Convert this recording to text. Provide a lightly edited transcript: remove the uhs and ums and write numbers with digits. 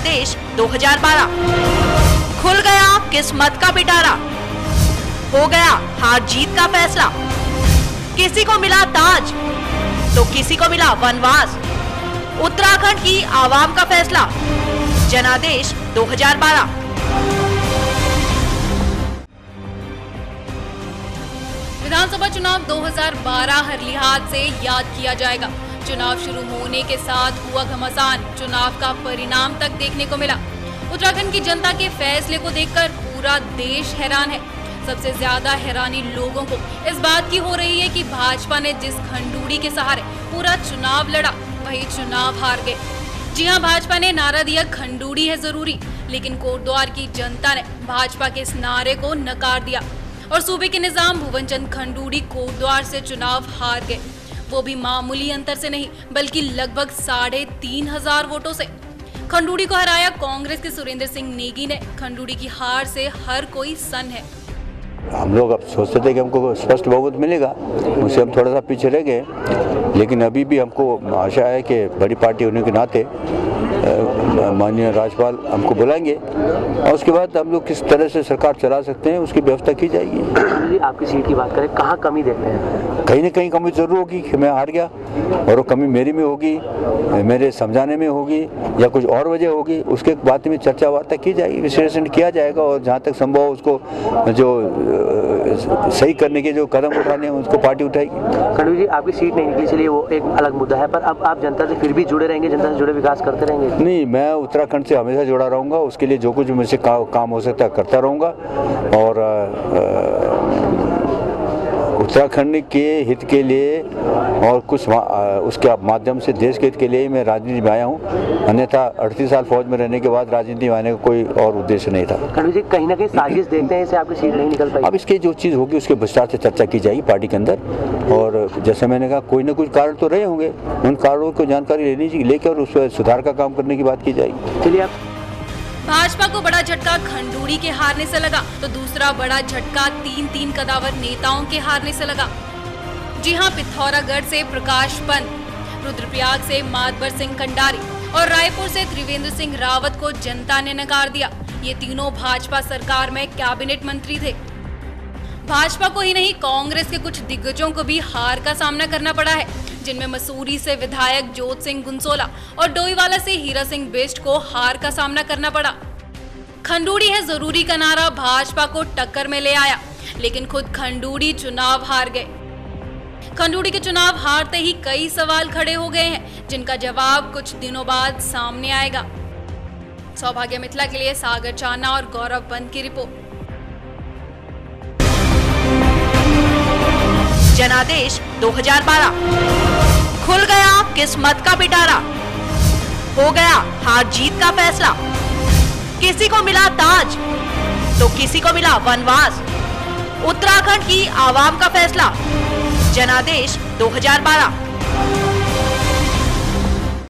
जनादेश 2012। खुल गया किस्मत का पिटारा, हो गया हार जीत का फैसला। किसी को मिला ताज तो किसी को मिला वनवास, उत्तराखंड की आवाम का फैसला, जनादेश 2012। विधानसभा चुनाव 2012 हर लिहाज से याद किया जाएगा। चुनाव शुरू होने के साथ हुआ घमासान, चुनाव का परिणाम तक देखने को मिला। उत्तराखंड की जनता के फैसले को देखकर पूरा देश हैरान है। सबसे ज्यादा हैरानी लोगों को इस बात की हो रही है कि भाजपा ने जिस खंडूड़ी के सहारे पूरा चुनाव लड़ा, वही चुनाव हार गए। जी हां, भाजपा ने नारा दिया खंडूड़ी है जरूरी, लेकिन कोटद्वार की जनता ने भाजपा के इस नारे को नकार दिया और सूबे के निजाम भुवन चंद खंडूड़ी कोटद्वार से चुनाव हार गए, वो भी मामूली अंतर से नहीं बल्कि लगभग 3,500 वोटों से। खंडूड़ी को हराया कांग्रेस के सुरेंद्र सिंह नेगी ने। खंडूड़ी की हार से हर कोई सन्न है। हम लोग अब सोचते थे कि हमको स्पष्ट बहुमत मिलेगा, उससे हम थोड़ा सा पीछे रह गए, लेकिन अभी भी हमको आशा है कि बड़ी पार्टी होने के नाते माननीय राज्यपाल हमको बुलाएंगे और उसके बाद हम लोग किस तरह से सरकार चला सकते हैं उसकी व्यवस्था की जाएगी। आपकी सीट की बात करें, कहाँ कमी देखते हैं? कहीं ना कहीं कमी जरूर होगी कि मैं हार गया, और वो कमी मेरी में होगी, मेरे समझाने में होगी या कुछ और वजह होगी, उसके बात में चर्चा वार्ता की जाएगी, विश्लेषण किया जाएगा और जहाँ तक संभव उसको जो सही करने के जो कदम उठाने हैं उसको पार्टी उठाएगी। खंडूड़ी जी, आपकी सीट नहीं निकली, चलिए वो एक अलग मुद्दा है, पर अब आप जनता से फिर भी जुड़े रहेंगे, जनता से जुड़े विकास करते रहेंगे? नहीं, मैं उत्तराखंड से हमेशा जुड़ा रहूँगा, उसके लिए जो कुछ मुझसे काम हो सकता है करता रहूँगा और उत्तराखंड के हित के लिए और कुछ उसके माध्यम से देश के हित के लिए मैं राजनीति में आया हूँ। अन्यथा 38 साल फौज में रहने के बाद राजनीति में आने का कोई और उद्देश्य नहीं था। खंडूड़ी जी, कहीं ना कहीं साजिश देखते हैं, इससे आपकी सीट नहीं निकल पाई? अब इसकी जो चीज़ होगी उसके विस्तार से चर्चा की जाएगी पार्टी के अंदर, और जैसे मैंने कहा कोई ना कुछ कारण तो रहे होंगे, उन कारणों को जानकारी लेनी चाहिए, लेकर उस पर सुधार का काम करने की बात की जाएगी। चलिए, आप भाजपा को बड़ा झटका खंडूड़ी के हारने से लगा, तो दूसरा बड़ा झटका 3 कदावर नेताओं के हारने से लगा। जी हां, पिथौरागढ़ से प्रकाश पंत, रुद्रप्रयाग से मातबर सिंह कंडारी और रायपुर से त्रिवेंद्र सिंह रावत को जनता ने नकार दिया। ये तीनों भाजपा सरकार में कैबिनेट मंत्री थे। भाजपा को ही नहीं, कांग्रेस के कुछ दिग्गजों को भी हार का सामना करना पड़ा है, जिनमें मसूरी से विधायक जोत सिंह गुंसोला और डोईवाला से हीरा सिंह बिष्ट को हार का सामना करना पड़ा। खंडूड़ी है जरूरी का नारा भाजपा को टक्कर में ले आया, लेकिन खुद खंडूड़ी चुनाव हार गए। खंडूड़ी के चुनाव हारते ही कई सवाल खड़े हो गए हैं, जिनका जवाब कुछ दिनों बाद सामने आएगा। सौभाग्य मिथिला के लिए सागर चाना और गौरव पंत की रिपोर्ट। जनादेश 2012। खुल गया किस्मत का पिटारा, हो गया हार जीत का फैसला। किसी को मिला ताज तो किसी को मिला वनवास, उत्तराखंड की आवाम का फैसला, जनादेश 2012।